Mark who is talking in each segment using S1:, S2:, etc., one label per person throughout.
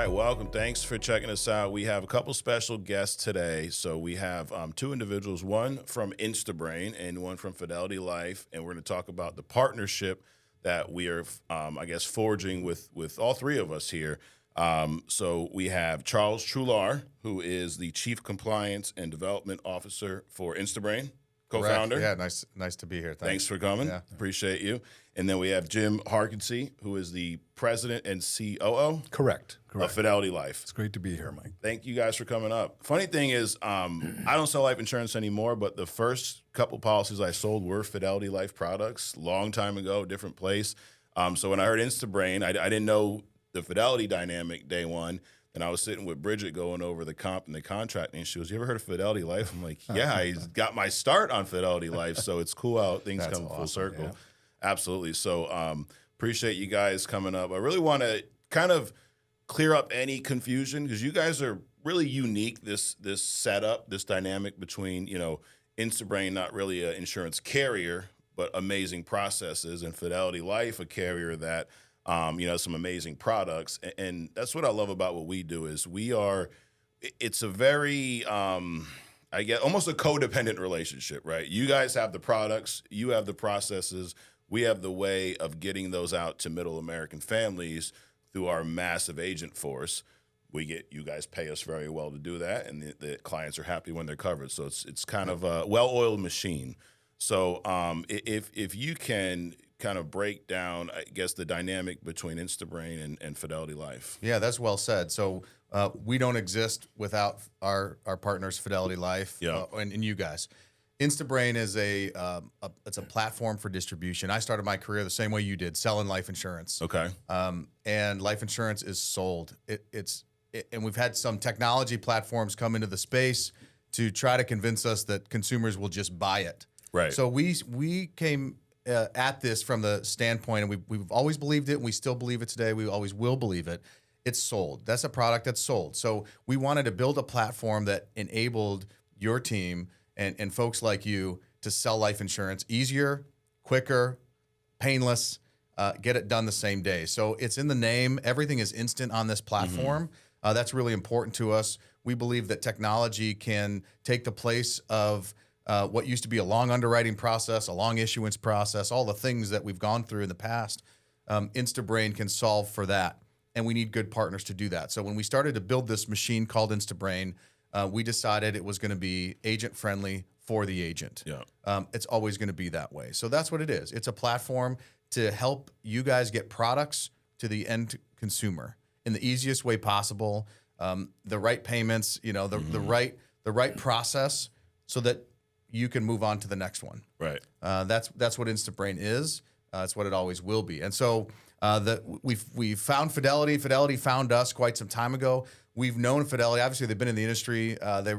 S1: right, welcome. Thanks for checking us out. We have a couple special guests today. So we have two individuals, one from Instabrain and one from Fidelity Life, and we're going to talk about the partnership that we are, forging with all three of us here. So we have Charles Truhlar, who is the Chief Compliance and Development Officer for Instabrain, co-founder.
S2: Correct. Yeah, nice to be here.
S1: Thanks for coming.
S2: Yeah.
S1: Appreciate you. And then we have Jim Harkensee, who is the President and COO
S3: Correct.
S1: of Fidelity Life.
S3: It's great to be here, Mike.
S1: Thank you guys for coming up. Funny thing is, I don't sell life insurance anymore, but the first couple policies I sold were Fidelity Life products, long time ago, different place. So when I heard Instabrain, I didn't know the Fidelity dynamic day one. And I was sitting with Bridget going over the comp and the contracting, and she goes, "You ever heard of Fidelity Life?" I'm like, "Yeah, I got my start on Fidelity Life." So it's cool how things
S2: That's
S1: come full
S2: awesome,
S1: circle.
S2: yeah.
S1: Absolutely. So appreciate you guys coming up. I really want to kind of clear up any confusion because you guys are really unique. This setup, this dynamic between Instabrain, not really an insurance carrier, but amazing processes, and Fidelity Life, a carrier that some amazing products. And that's what I love about what we do is it's a very, almost a codependent relationship, right? You guys have the products, you have the processes, we have the way of getting those out to middle American families through our massive agent force. You guys pay us very well to do that, and the clients are happy when they're covered. So it's kind of a well-oiled machine. So if you can kind of break down, I guess, the dynamic between Instabrain and Fidelity Life.
S2: Yeah, that's well said. So we don't exist without our partners, Fidelity Life, and you guys. Instabrain is it's a platform for distribution. I started my career the same way you did, selling life insurance.
S1: Okay.
S2: And life insurance is sold. And we've had some technology platforms come into the space to try to convince us that consumers will just buy it.
S1: Right.
S2: So we came at this from the standpoint, and we've always believed it, and we still believe it today. We always will believe it. It's sold. That's a product that's sold. So we wanted to build a platform that enabled your team and folks like you to sell life insurance easier, quicker, painless, get it done the same day. So it's in the name. Everything is instant on this platform. That's really important to us. We believe that technology can take the place of what used to be a long underwriting process, a long issuance process, all the things that we've gone through in the past. Instabrain can solve for that, and we need good partners to do that. So when we started to build this machine called Instabrain, we decided it was going to be agent-friendly for the agent.
S1: Yeah.
S2: It's always going to be that way. So that's what it is. It's a platform to help you guys get products to the end consumer in the easiest way possible, the right payments, the right process, so that you can move on to the next one.
S1: Right.
S2: That's what Instabrain is. It's what it always will be. And so we found Fidelity. Fidelity found us quite some time ago. We've known Fidelity. Obviously, they've been in the industry.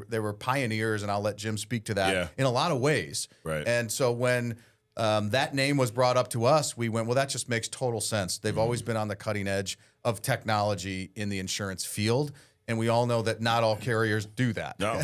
S2: They were pioneers, and I'll let Jim speak to that in a lot of ways.
S1: Right.
S2: And so when that name was brought up to us, we went, well, that just makes total sense. They've always been on the cutting edge of technology in the insurance field, and we all know that not all carriers do that.
S1: No.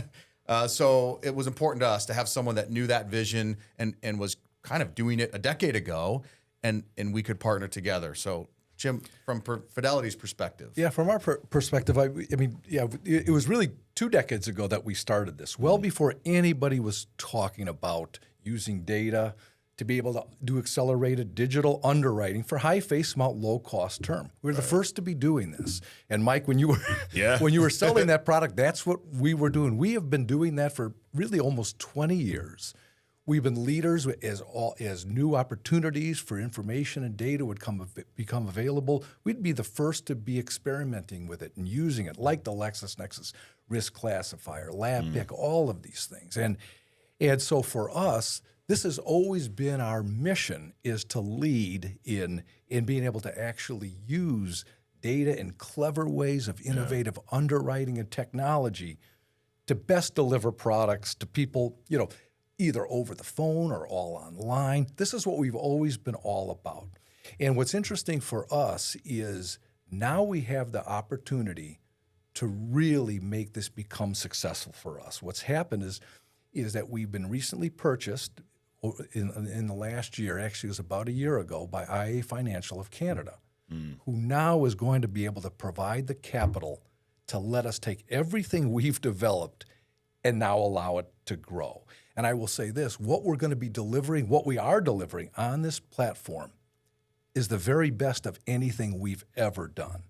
S2: So it was important to us to have someone that knew that vision and was kind of doing it a decade ago, and we could partner together. So, Jim, from Fidelity's perspective.
S3: Yeah, from our perspective, it was really 2 decades ago that we started this, well before anybody was talking about using data to be able to do accelerated digital underwriting for high face amount, low cost term. We were the first to be doing this. And Mike, when you were selling that product, that's what we were doing. We have been doing that for really almost 20 years. We've been leaders as new opportunities for information and data would become available. We'd be the first to be experimenting with it and using it, like the LexisNexis risk classifier, LabPick, all of these things. And so for us, this has always been our mission, is to lead in being able to actually use data in clever ways of innovative underwriting and technology to best deliver products to people, either over the phone or all online. This is what we've always been all about. And what's interesting for us is now we have the opportunity to really make this become successful for us. What's happened is that we've been recently purchased in the last year, actually it was about a year ago, by IA Financial of Canada. who now is going to be able to provide the capital to let us take everything we've developed and now allow it to grow. And I will say this, what we're going to be delivering, what we are delivering on this platform is the very best of anything we've ever done.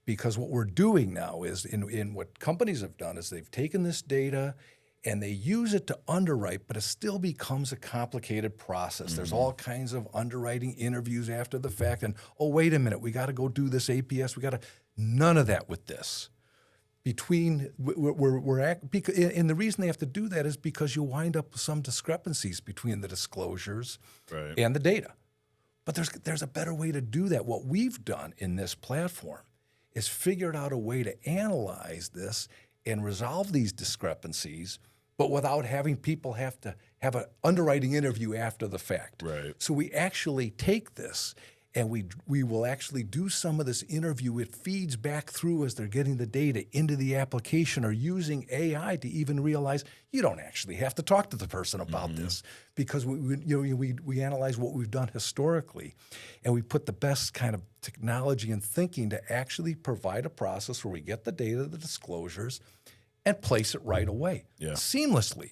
S3: Because what we're doing now is, in what companies have done, is they've taken this data and they use it to underwrite, but it still becomes a complicated process. There's all kinds of underwriting interviews after the fact, and oh, wait a minute, we got to go do this APS. None of that with this. And the reason they have to do that is because you wind up with some discrepancies between the disclosures and the data. But there's a better way to do that. What we've done in this platform is figured out a way to analyze this and resolve these discrepancies, but without having people have to have an underwriting interview after the fact.
S1: Right.
S3: So we actually take this and we will actually do some of this interview. It feeds back through as they're getting the data into the application, or using AI to even realize you don't actually have to talk to the person about this, because we analyze what we've done historically, and we put the best kind of technology and thinking to actually provide a process where we get the data, the disclosures, and place it right away, seamlessly.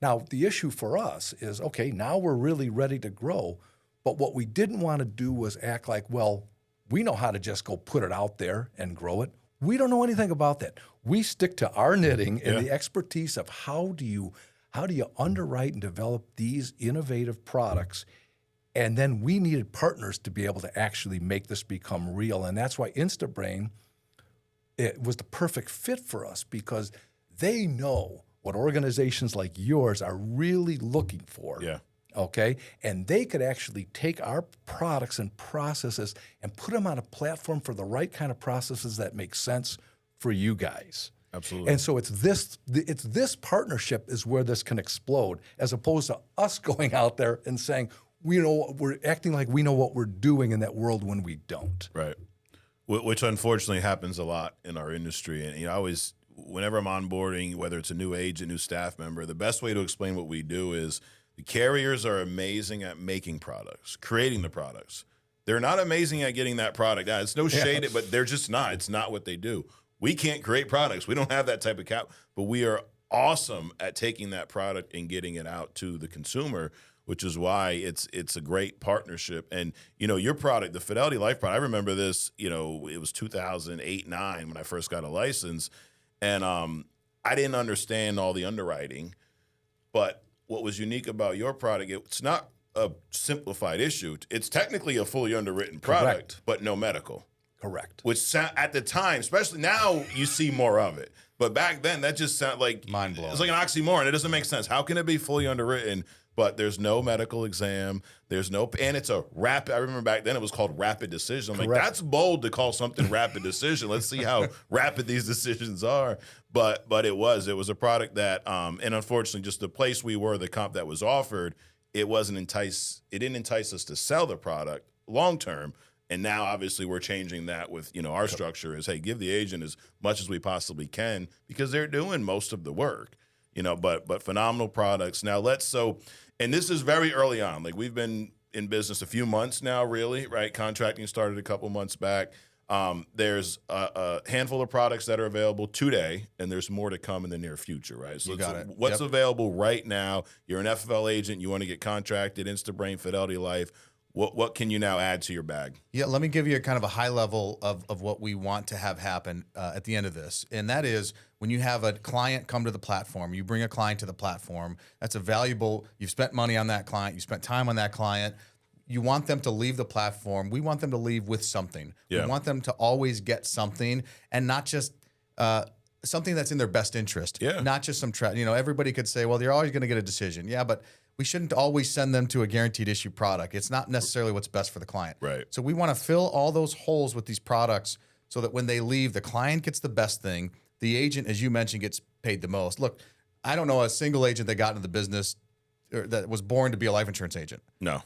S3: Now, the issue for us is, okay, now we're really ready to grow. But what we didn't want to do was act like, well, we know how to just go put it out there and grow it. We don't know anything about that. We stick to our knitting and the expertise of how do you underwrite and develop these innovative products. And then we needed partners to be able to actually make this become real. And that's why Instabrain, it was the perfect fit for us, because they know what organizations like yours are really looking for.
S1: Yeah.
S3: Okay, and they could actually take our products and processes and put them on a platform for the right kind of processes that make sense for you guys.
S1: Absolutely.
S3: And so it's this partnership is where this can explode, as opposed to us going out there and saying, we're acting like we know what we're doing in that world when we don't.
S1: Right. Which unfortunately happens a lot in our industry. And whenever I'm onboarding, whether it's a new agent, new staff member, the best way to explain what we do is, the carriers are amazing at making products, creating the products. They're not amazing at getting that product out. It's no shade, but they're just not. It's not what they do. We can't create products. We don't have that type of cap, but we are awesome at taking that product and getting it out to the consumer, which is why it's a great partnership. And, your product, the Fidelity Life product, I remember this, it was 2008-9 when I first got a license, and I didn't understand all the underwriting, but what was unique about your product, it's not a simplified issue. It's technically a fully underwritten product, but no medical.
S3: Correct.
S1: Which at the time, especially now, you see more of it. But back then, that just sounded like
S2: mind-blowing.
S1: It's like an oxymoron. It doesn't make sense. How can it be fully underwritten, but there's no medical exam, and it's a rapid, I remember back then it was called rapid decision. I'm like, that's bold to call something rapid decision. Let's see how rapid these decisions are. But it was a product that, and unfortunately, just the place we were, the comp that was offered, it didn't entice us to sell the product long term. And now, obviously, we're changing that with, our structure is, hey, give the agent as much as we possibly can, because they're doing most of the work, but phenomenal products. Now and this is very early on. Like, we've been in business a few months now, really, right? Contracting started a couple months back. There's a handful of products that are available today, and there's more to come in the near future, right? So what's available right now? You're an FFL agent. You want to get contracted, Instabrain, Fidelity Life. What can you now add to your bag?
S2: Yeah, let me give you a kind of a high level of what we want to have happen at the end of this. And that is, when you have a client come to the platform, you bring a client to the platform, that's a valuable, you've spent money on that client, you spent time on that client. You want them to leave the platform. We want them to leave with something.
S1: Yeah.
S2: We want them to always get something, and not just something that's in their best interest.
S1: Yeah.
S2: Not just some everybody could say, well, you're always going to get a decision. Yeah, but we shouldn't always send them to a guaranteed issue product. It's not necessarily what's best for the client.
S1: Right.
S2: So we want to fill all those holes with these products so that when they leave, the client gets the best thing. The agent, as you mentioned, gets paid the most. Look, I don't know a single agent that got into the business or that was born to be a life insurance agent.
S1: No.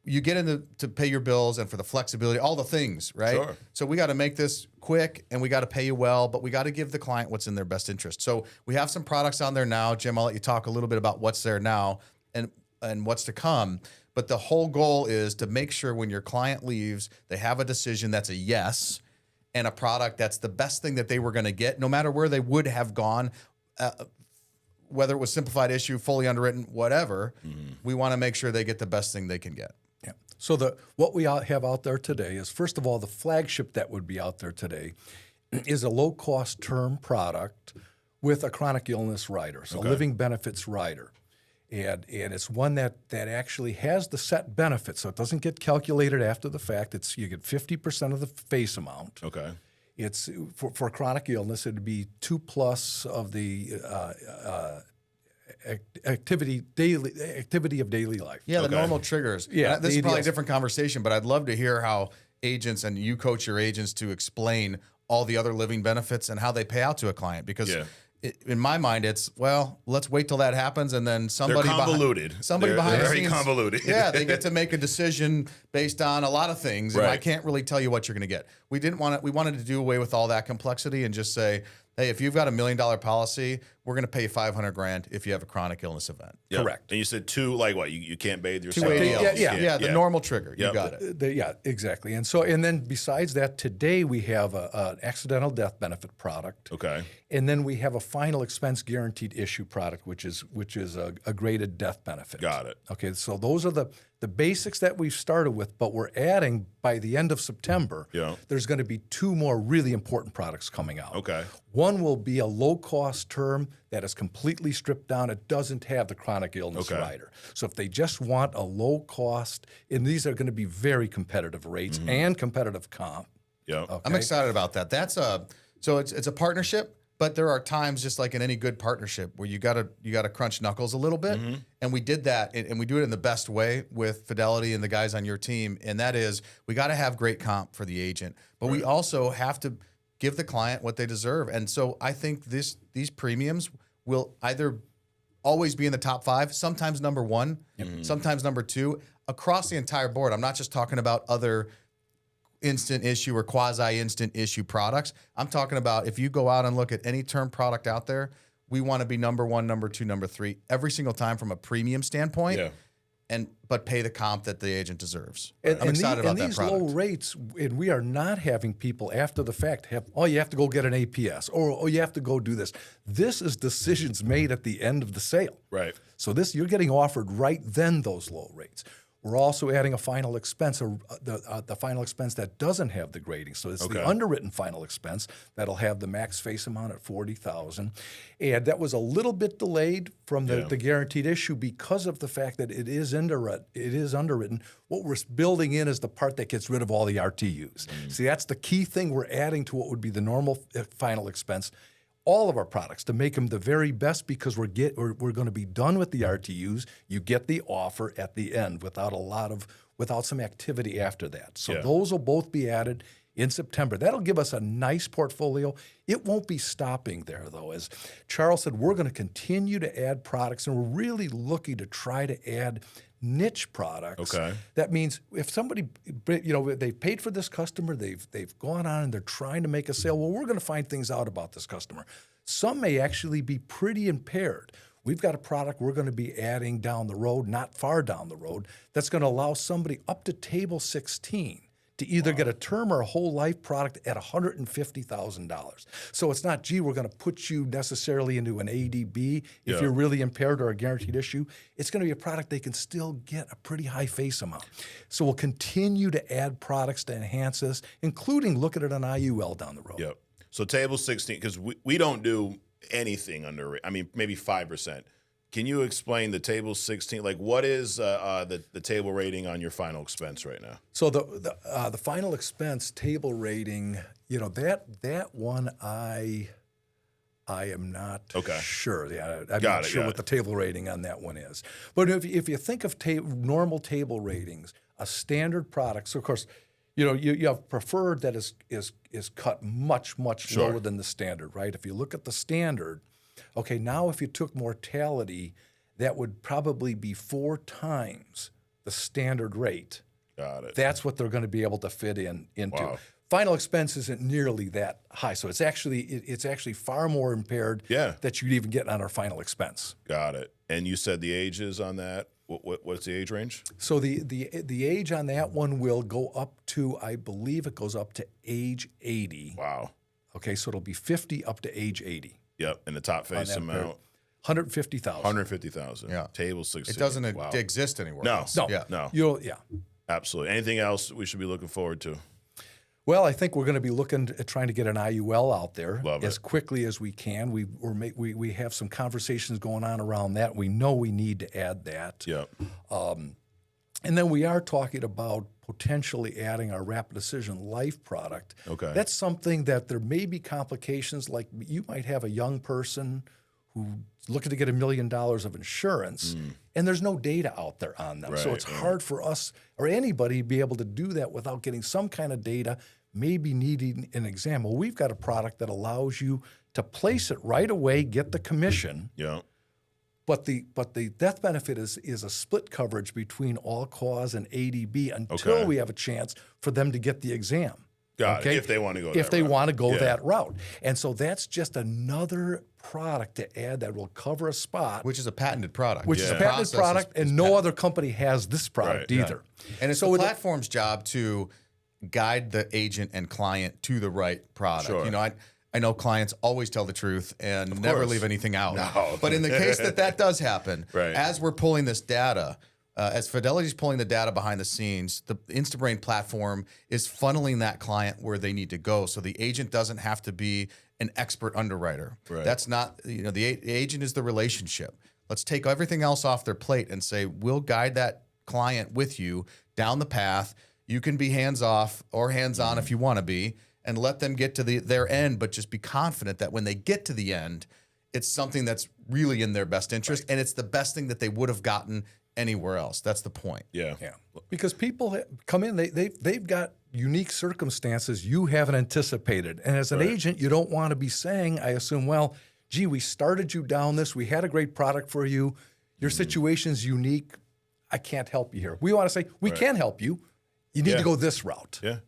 S2: You get into to pay your bills and for the flexibility, all the things, right?
S1: Sure.
S2: So we got to make this quick and we got to pay you well, but we got to give the client what's in their best interest. So we have some products on there now. Jim, I'll let you talk a little bit about what's there now and what's to come. But the whole goal is to make sure when your client leaves, they have a decision that's a yes and a product that's the best thing that they were going to get, no matter where they would have gone, whether it was simplified issue, fully underwritten, whatever. We want to make sure they get the best thing they can get.
S3: Yeah. So what we have out there today is, first of all, the flagship that would be out there today is a low-cost term product with a chronic illness rider, so a living benefits rider. And it's one that actually has the set benefits, so it doesn't get calculated after the fact. You get 50% of the face amount.
S1: Okay.
S3: It's for chronic illness, it'd be 2+ of the activity of daily life.
S2: Yeah, the normal triggers.
S3: Yeah,
S2: this is probably a
S3: ADLs.
S2: different conversation, but I'd love to hear how agents, and you coach your agents to explain all the other living benefits and how they pay out to a client. Because in my mind, it's, well, let's wait till that happens, and then somebody
S1: They're convoluted.
S2: Somebody
S1: They're
S2: behind the
S1: very
S2: scenes,
S1: convoluted.
S2: Yeah, they get to make a decision based on a lot of things, and I
S1: Right.
S2: can't really tell you what you're going to get. We wanted to do away with all that complexity and just say, hey, if you've got $1 million policy, we're going to pay you $500,000 if you have a chronic illness event.
S1: Yep.
S3: Correct.
S1: And you said two, like what? You can't bathe yourself.
S2: 280.
S3: Yeah,
S2: The normal trigger. You
S1: Yep.
S2: got it.
S3: Yeah, exactly. And then besides that, today we have an accidental death benefit product.
S1: Okay.
S3: And then we have a final expense guaranteed issue product, which is a graded death benefit.
S1: Got it.
S3: Okay, so those are the basics that we've started with, but we're adding by the end of September.
S1: Yeah.
S3: There's going to be 2 more really important products coming out.
S1: Okay.
S3: One will be a low-cost term that is completely stripped down. It doesn't have the chronic illness rider. So if they just want a low cost, and these are going to be very competitive rates and competitive comp.
S1: Yeah.
S3: Okay?
S2: I'm excited about that. So it's a partnership, but there are times, just like in any good partnership, where you gotta crunch knuckles a little bit, and we did that, and we do it in the best way with Fidelity and the guys on your team, and that is we got to have great comp for the agent, but we also have to give the client what they deserve, and so I think these premiums will either always be in the top 5, sometimes number 1, sometimes number 2, across the entire board. I'm not just talking about other instant issue or quasi-instant issue products. I'm talking about if you go out and look at any term product out there, we want to be number 1, number 2, number 3 every single time from a premium standpoint.
S1: Yeah.
S2: But pay the comp that the agent deserves.
S3: And,
S2: I'm excited about that
S3: these
S2: product.
S3: low rates, and we are not having people after the fact you have to go get an APS, or you have to go do this. This is decisions made at the end of the sale.
S1: Right.
S3: So you're getting offered right then those low rates. We're also adding a final expense, the final expense that doesn't have the grading. So it's the underwritten final expense that'll have the max face amount at $40,000, and that was a little bit delayed from the guaranteed issue because of the fact that it is underwritten. What we're building in is the part that gets rid of all the RTUs. See, that's the key thing we're adding to what would be the normal final expense. All of our products to make them the very best, because we're going to be done with the RTUs. You get the offer at the end without some activity after that. So those will both be added in September. That'll give us a nice portfolio. It won't be stopping there, though. As Charles said, we're going to continue to add products, and we're really looking to try to add niche products.
S1: Okay.
S3: That means if somebody, they've paid for this customer, they've gone on and they're trying to make a sale, well, we're going to find things out about this customer. Some may actually be pretty impaired. We've got a product we're going to be adding down the road, not far down the road, that's going to allow somebody up to table 16 to either get a term or a whole life product at $150,000. So it's not, we're going to put you necessarily into an ADB if you're really impaired or a guaranteed issue. It's going to be a product they can still get a pretty high face amount. So we'll continue to add products to enhance this, including looking at an IUL down the road.
S1: Yep. So table 16, because we don't do anything under, maybe 5%. Can you explain the table 16? Like, what is the table rating on your final expense right now?
S3: So the final expense table rating, that one I am not sure. Yeah, I'm not sure what the table rating on that one is. But if you think of normal table ratings, a standard product. So of course, you have preferred that is cut much lower than the standard, right? If you look at the standard. Okay, now if you took mortality, that would probably be 4 times the standard rate.
S1: Got it.
S3: That's what they're going to be able to fit into.
S1: Wow.
S3: Final expense isn't nearly that high, so it's actually far more impaired that you'd even get on our final expense.
S1: Got it. And you said the ages on that? What's the age range?
S3: So the age on that one will go up to, I believe it goes up to age 80.
S1: Wow.
S3: Okay, so it'll be 50 up to age 80.
S1: Yep. And the top face
S3: that
S1: amount,
S3: 150,000.
S1: 150,000.
S2: Yeah.
S1: Table 660.
S2: It doesn't
S1: Wow.
S2: exist anywhere
S1: No.
S2: else.
S3: No,
S2: Yeah.
S1: No.
S3: Yeah.
S1: Absolutely. Anything else we should be looking forward to?
S3: Well, I think we're going to be looking at trying to get an IUL out there
S1: Love
S3: as
S1: it.
S3: quickly as we can. We have some conversations going on around that. We know we need to add that.
S1: Yep.
S3: And then we are talking about potentially adding our Rapid Decision Life product.
S1: Okay.
S3: That's something that there may be complications, like you might have a young person who's looking to get $1 million of insurance, and there's no data out there on them. So
S1: Right,
S3: it's hard for us or anybody to be able to do that without getting some kind of data, maybe needing an exam. Well, we've got a product that allows you to place it right away, get the commission,
S1: Yeah.
S3: but the death benefit is a split coverage between all cause and ADB until
S1: Okay.
S3: we have a chance for them to get the exam.
S1: Got it. If they want to go
S3: If
S1: that
S3: they
S1: route.
S3: want to go
S1: Yeah.
S3: that route. And so that's just another product to add that will cover a spot,
S2: Which is a patented product.
S3: which is a
S1: Yeah.
S3: patented
S2: Process
S3: product,
S2: is
S3: and no other company has this product
S1: Right.
S3: either.
S2: And it's
S3: So
S2: the
S3: it-
S2: platform's job to guide the agent and client to the right product.
S1: Sure.
S2: You know, I know clients always tell the truth and never
S1: course.
S2: leave anything out.
S1: No.
S2: But in the case that does happen,
S1: Right.
S2: as we're pulling this data, as Fidelity's pulling the data behind the scenes, the Instabrain platform is funneling that client where they need to go. So the agent doesn't have to be an expert underwriter.
S1: Right.
S2: That's not, the agent is the relationship. Let's take everything else off their plate and say, we'll guide that client with you down the path. You can be hands off or hands on if you want to be, and let them get to their end, but just be confident that when they get to the end, it's something that's really in their best interest, and it's the best thing that they would have gotten anywhere else. That's the point.
S1: Yeah.
S3: Yeah, because people come in, they've got unique circumstances you haven't anticipated. And as an agent, you don't want to be saying, I assume, well, gee, we started you down this. We had a great product for you. Your situation's unique. I can't help you here. We want to say, we can help you. You need
S1: Yeah.
S3: to go this route.
S1: Yeah.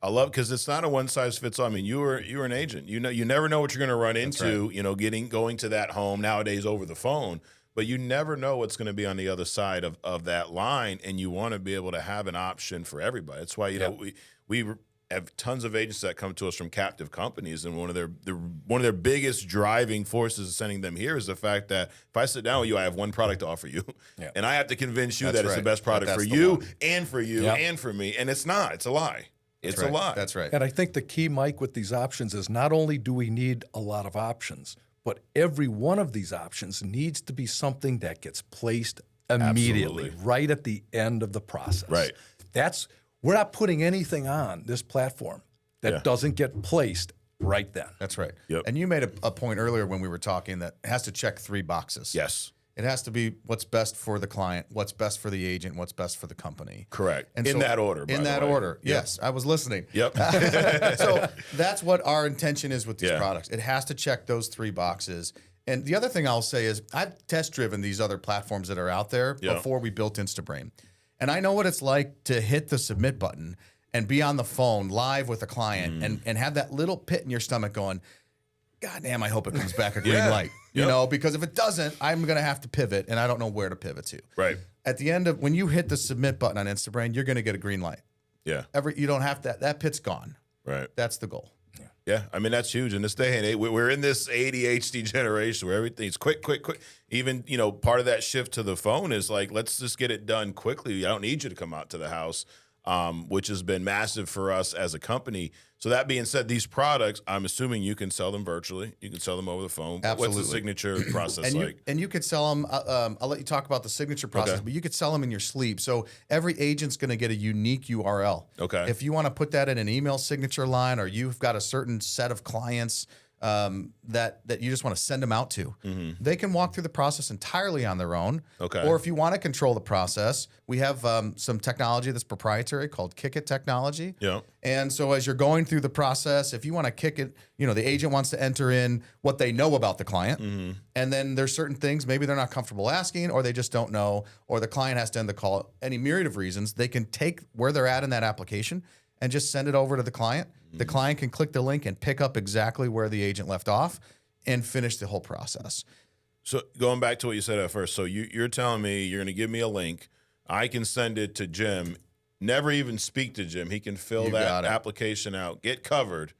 S1: I love because it's not a one size fits all. I mean, you're an agent. You never know what you're going to run into.
S2: right.
S1: You know, going to that home nowadays over the phone, but you never know what's going to be on the other side of that line, and you want to be able to have an option for everybody. That's why know we have tons of agents that come to us from captive companies, and one of their biggest driving forces of sending them here is the fact that if I sit down with you, I have one product to offer you, and I have to convince you
S2: That's
S1: that it's the
S2: right.
S1: best product
S2: That's
S1: for
S2: the
S1: you
S2: one.
S1: and for you and for me, and it's not. It's a lie. It's a lie.
S2: That's right.
S3: And I think the key, Mike, with these options is not only do we need a lot of options, but every one of these options needs to be something that gets placed immediately,
S1: Absolutely.
S3: right at the end of the process.
S1: Right.
S3: We're not putting anything on this platform that doesn't get placed right then.
S2: That's right.
S1: Yep.
S2: And you made a point earlier when we were talking that it has to check 3 boxes.
S1: Yes.
S2: It has to be what's best for the client, what's best for the agent, what's best for the company.
S1: Correct.
S2: And
S1: In
S2: so-
S1: that order, by
S2: In
S1: the
S2: that
S1: way.
S2: order.
S1: Yep.
S2: Yes, I was listening.
S1: Yep.
S2: So that's what our intention is with these
S1: Yeah.
S2: products. It has to check those 3 boxes. And the other thing I'll say is I've test driven these other platforms that are out there
S1: Yeah.
S2: before we built Instabrain. And I know what it's like to hit the submit button and be on the phone live with a client and have that little pit in your stomach going, God damn, I hope it comes back a green light. You
S1: Yep.
S2: know, because if it doesn't, I'm going to have to pivot and I don't know where to pivot to.
S1: Right.
S2: At the end of when you hit the submit button on Instabrain, you're going to get a green light.
S1: Yeah.
S2: You don't have that pit's gone.
S1: Right.
S2: That's the goal.
S1: Yeah, I mean that's huge in this day and age. We're in this ADHD generation where everything's quick. Even part of that shift to the phone is like, let's just get it done quickly. I don't need you to come out to the house, which has been massive for us as a company. So that being said, these products, I'm assuming you can sell them virtually. You can sell them over the phone.
S2: Absolutely.
S1: What's the signature process
S2: And
S1: like?
S2: you could sell them. I'll let you talk about the signature process,
S1: Okay.
S2: but you could sell them in your sleep. So every agent's going to get a unique URL.
S1: Okay.
S2: If you want to put that in an email signature line, or you've got a certain set of clients that you just want to send them out to, they can walk through the process entirely on their own.
S1: Okay.
S2: Or if you want to control the process, we have some technology that's proprietary called Kick It technology.
S1: Yeah.
S2: And so as you're going through the process, if you want to kick it, the agent wants to enter in what they know about the client. And then there's certain things maybe they're not comfortable asking, or they just don't know, or the client has to end the call. Any myriad of reasons, they can take where they're at in that application and just send it over to the client. The client can click the link and pick up exactly where the agent left off and finish the whole process.
S1: So going back to what you said at first, so you're telling me you're going to give me a link. I can send it to Jim, never even speak to Jim. He can fill that application out, get covered,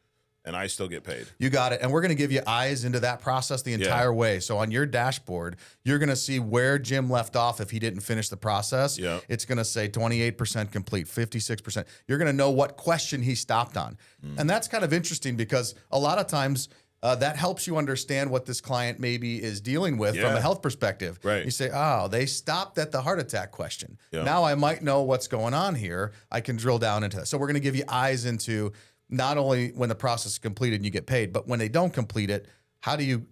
S1: and I still get paid. You
S2: got it. And we're going to give you eyes into that process the entire way. So on your dashboard, you're going to see where Jim left off if he didn't finish the process. It's going to say 28% complete, 56%. You're going to know what question he stopped on. And that's kind of interesting because a lot of times that helps you understand what this client maybe is dealing with from a health perspective.
S1: Right.
S2: You say, oh, they stopped at the heart attack question. Now I might know what's going on here. I can drill down into that. So we're going to give you eyes into not only when the process is completed and you get paid, but when they don't complete it, how do you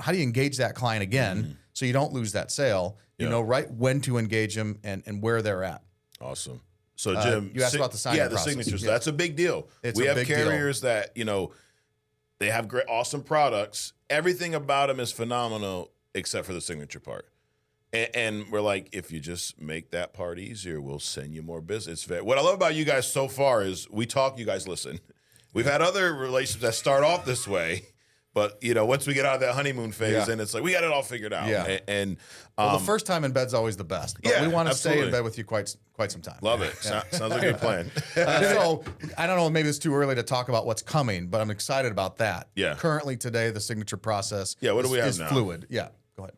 S2: engage that client again so you don't lose that sale? You know right when to engage them and where they're at.
S1: Awesome. So Jim,
S2: you asked about the signing process.
S1: The signatures. That's a big deal. We have carriers that, they have great, awesome products. Everything about them is phenomenal except for the signature part. And we're like, if you just make that part easier, we'll send you more business. What I love about you guys so far is we talk, you guys listen. We've had other relationships that start off this way, but once we get out of that honeymoon phase, and it's like we got it all figured out. And
S2: the first time in bed's always the best. But we want to stay in bed with you quite some time.
S1: Love it. Sounds like a good plan.
S2: So I don't know, maybe it's too early to talk about what's coming, but I'm excited about that. Currently today, the signature process
S1: what do we have
S2: is
S1: now?
S2: fluid. Go ahead.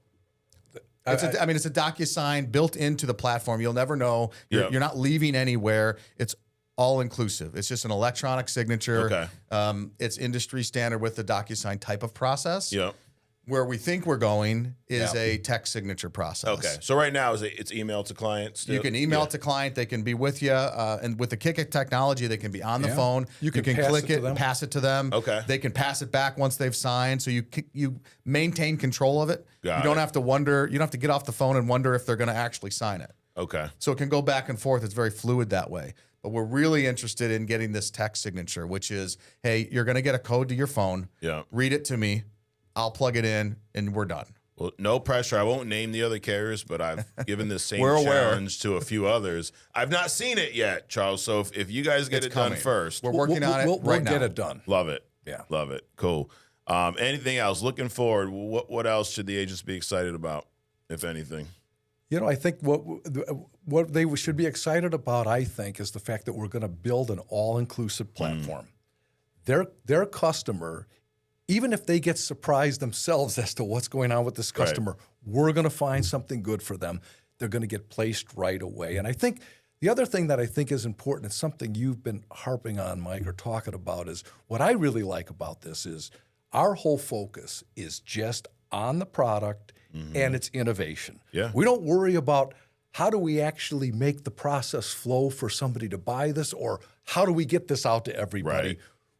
S2: It's a DocuSign built into the platform. You'll never know. You're not leaving anywhere. It's all inclusive. It's just an electronic signature. It's industry standard with the DocuSign type of process. Where we think we're going is a text signature process.
S1: So right now it's email to clients.
S2: You can email it to client. They can be with you, and with the Kick technology, they can be on the phone. You can click it, pass it to them. They can pass it back once they've signed. So you maintain control of it. You don't have to wonder. You don't have to get off the phone and wonder if they're going to actually sign it. So it can go back and forth. It's very fluid that way. But we're really interested in getting this text signature, which is, hey, you're going to get a code to your phone. Read it to me. I'll plug it in, and we're done.
S1: Well, no pressure. I won't name the other carriers, but I've given this same challenge to a few others. I've not seen it yet, Charles. So if you guys get it done first,
S2: we're working on it right now.
S3: We'll get it done.
S1: Love it. Love it. Cool. Anything else? Looking forward. What else should the agents be excited about, if anything?
S3: I think what they should be excited about, I think, is the fact that we're going to build an all-inclusive platform. Their customer, even if they get surprised themselves as to what's going on with this customer, we're going to find something good for them. They're going to get placed right away. And I think the other thing that I think is important, it's something you've been harping on, Mike, or talking about, is what I really like about this is our whole focus is just on the product and its innovation. We don't worry about how do we actually make the process flow for somebody to buy this, or how do we get this out to everybody.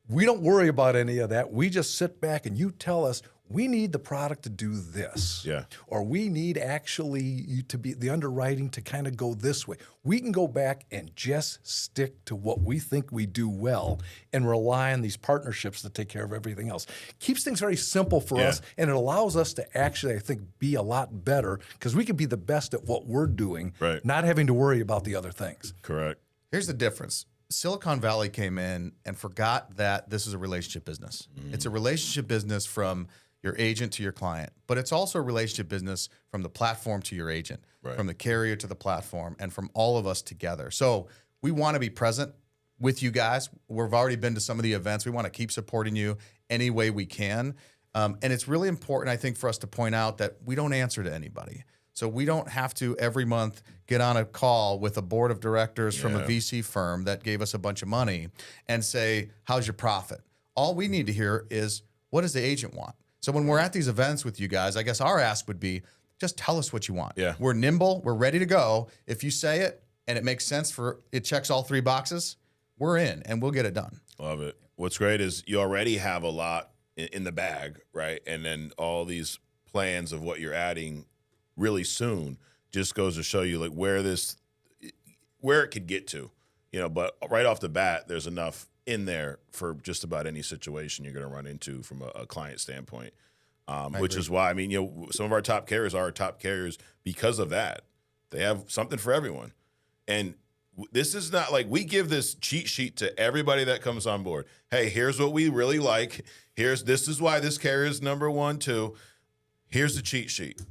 S3: We don't worry about any of that. We just sit back and you tell us, we need the product to do this. Or we need actually to be the underwriting to kind of go this way. We can go back and just stick to what we think we do well and rely on these partnerships to take care of everything else. Keeps things very simple for us, and it allows us to actually, I think, be a lot better because we can be the best at what we're doing, not having to worry about the other things.
S1: Correct.
S2: Here's the difference. Silicon Valley came in and forgot that this is a relationship business. It's a relationship business from your agent to your client, but it's also a relationship business from the platform to your agent, from the carrier to the platform, and from all of us together. So we want to be present with you guys. We've already been to some of the events. We want to keep supporting you any way we can. And it's really important, I think, for us to point out that we don't answer to anybody. So we don't have to every month get on a call with a board of directors from a VC firm that gave us a bunch of money and say, how's your profit? All we need to hear is, what does the agent want? So when we're at these events with you guys, I guess our ask would be, just tell us what you want. We're nimble. We're ready to go. If you say it and it makes sense it checks all three boxes, we're in and we'll get it done.
S1: Love it. What's great is you already have a lot in the bag, right? And then all these plans of what you're adding really soon just goes to show you like where it could get to, but right off the bat, there's enough in there for just about any situation you're going to run into from a client standpoint, which is why, some of our top carriers are our top carriers because of that. They have something for everyone. And this is not like we give this cheat sheet to everybody that comes on board. Hey, here's what we really like. This is why this carrier is number 1, 2. Here's the cheat sheet.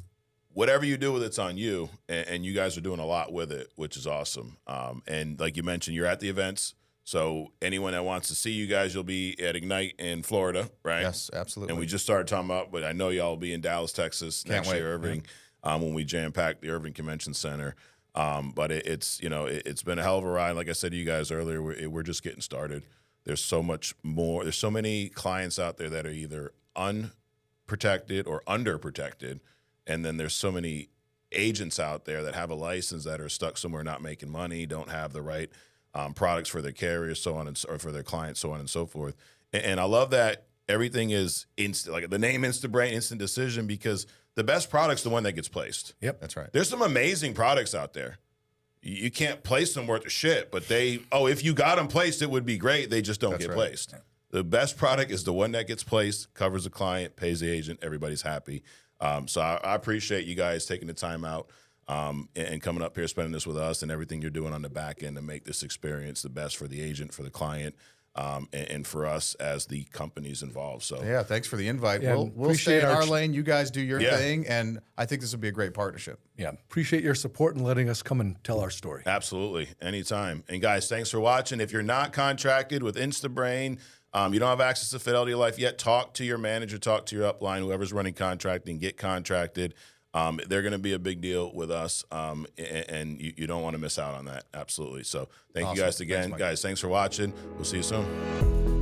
S1: Whatever you do with it's on you, and you guys are doing a lot with it, which is awesome. And like you mentioned, you're at the events. So anyone that wants to see you guys, you'll be at Ignite in Florida, right?
S2: Yes, absolutely.
S1: And we just started talking about, but I know y'all will be in Dallas, Texas next year, Irving, when we jam-pack the Irving Convention Center. But it's been a hell of a ride. Like I said to you guys earlier, we're just getting started. There's so much more. There's so many clients out there that are either unprotected or underprotected. And then there's so many agents out there that have a license that are stuck somewhere not making money, don't have the right products for their carriers, so on, or for their clients, so on and so forth. And I love that everything is instant, like the name Instabrain, instant decision, because the best product's the one that gets placed.
S2: Yep, that's right.
S1: There's some amazing products out there. You can't place them worth of shit, but if you got them placed, it would be great. They just don't get placed. The best product is the one that gets placed, covers the client, pays the agent, everybody's happy. So I appreciate you guys taking the time out and coming up here, spending this with us, and everything you're doing on the back end to make this experience the best for the agent, for the client, and for us as the companies involved. So
S2: yeah, thanks for the invite.
S3: Yeah,
S2: We'll stay in our lane. You guys do your thing, and I think this will be a great partnership.
S3: Yeah, appreciate your support and letting us come and tell our story.
S1: Absolutely, anytime. And guys, thanks for watching. If you're not contracted with Instabrain, you don't have access to Fidelity Life yet, talk to your manager, talk to your upline, whoever's running contracting, get contracted. They're going to be a big deal with us, and you don't want to miss out on that. Absolutely. So thank you guys again. Thanks, guys, thanks for watching. We'll see you soon.